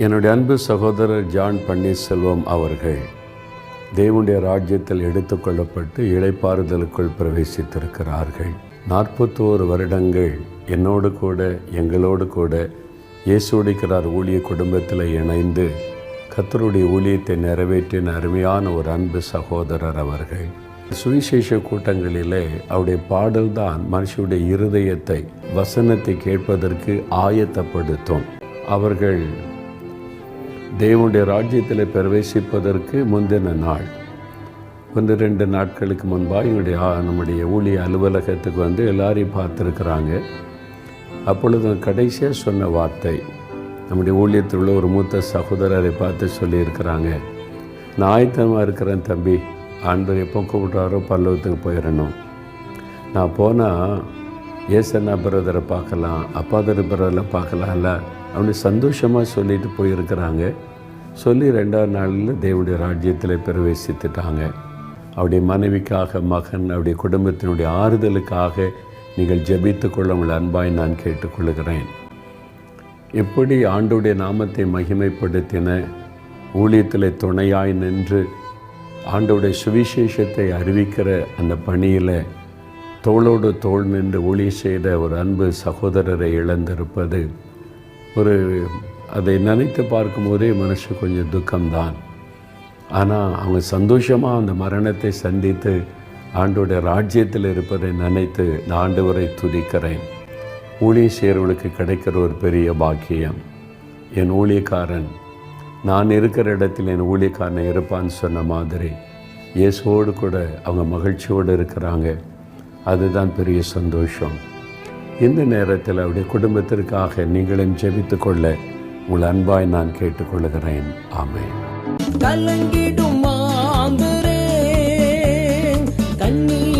என்னுடைய அன்பு சகோதரர் ஜான் பன்னீர்செல்வம் அவர்கள் தேவனுடைய ராஜ்யத்தில் எடுத்துக்கொள்ளப்பட்டு இளைப்பாறுதலுக்குள் பிரவேசித்திருக்கிறார்கள். 41 வருடங்கள் என்னோடு கூட எங்களோடு கூட இயேசுடிக்கிறார் ஊழிய குடும்பத்தில் இணைந்து கர்த்தருடைய ஊழியத்தை நிறைவேற்றின அருமையான ஒரு அன்பு சகோதரர் அவர்கள். சுவிசேஷ கூட்டங்களிலே அவருடைய பாடல்தான் மனுஷனுடைய இருதயத்தை வசனத்தை கேட்பதற்கு ஆயத்தப்படுத்தும். அவர்கள் தேவனுடைய ராஜ்யத்தில் பிரவேசிப்பதற்கு முந்தின நாள் 1-2 நாட்களுக்கு முன்பாக நம்முடைய ஊழிய அலுவலகத்துக்கு வந்து எல்லாரையும் பார்த்துருக்குறாங்க. அப்பொழுது கடைசியாக சொன்ன வார்த்தை, நம்முடைய ஊழியத்தில் உள்ள ஒரு மூத்த சகோதரரை பார்த்து சொல்லியிருக்கிறாங்க, நான் ஆயத்தமாக இருக்கிறேன் தம்பி, ஆண்டவர் எப்போ கூப்பிட்றாரோ பல்லவத்துக்கு போயிடணும். நான் போனால் ஏசன்னா பிரதரை பார்க்கலாம், அப்பாதர் பிரதரை பார்க்கலாம்ல அப்படி சந்தோஷமாக சொல்லிட்டு போயிருக்கிறாங்க. சொல்லி 2வது நாளில் தேவனுடைய ராஜ்யத்தில் பிரவேசித்துட்டாங்க. அவருடைய மனைவிக்காக, மகன், அவருடைய குடும்பத்தினுடைய ஆறுதலுக்காக நீங்கள் ஜெபித்து கொள்ள உங்கள் அன்பாய் நான் கேட்டுக்கொள்கிறேன். எப்படி ஆண்டவருடைய நாமத்தை மகிமைப்படுத்தின ஊழியத்தில் துணையாய் நின்று ஆண்டவருடைய சுவிசேஷத்தை அறிவிக்கிற அந்த பணியில் தோளோடு தோள் நின்று ஊழியம் செய்த ஒரு அன்பு சகோதரரை இழந்திருப்பது அதை நினைத்து பார்க்கும்போதே மனசு கொஞ்சம் துக்கம்தான். ஆனால் அவங்க சந்தோஷமாக அந்த மரணத்தை சந்தித்து ஆண்டோடைய ராஜ்யத்தில் இருப்பதை நினைத்து நான் ஆண்டவரை துதிக்கிறேன். ஊழிய செய்கிறவர்களுக்கு கிடைக்கிற ஒரு பெரிய பாக்கியம். என் ஊழியக்காரன் நான் இருக்கிற இடத்தில் என் ஊழியக்காரனை இருப்பான்னு சொன்ன மாதிரி இயேசுவோடு கூட அவங்க மகிழ்ச்சியோடு இருக்கிறாங்க. அதுதான் பெரிய சந்தோஷம். இந்த நேரத்தில் அவருடைய குடும்பத்திற்காக நீங்களும் ஜெபித்து கொள்ள உங்கள் அன்பாய் நான் கேட்டுக்கொள்கிறேன். ஆமென். கலங்கிடும் மாந்தரே கண்ணீர்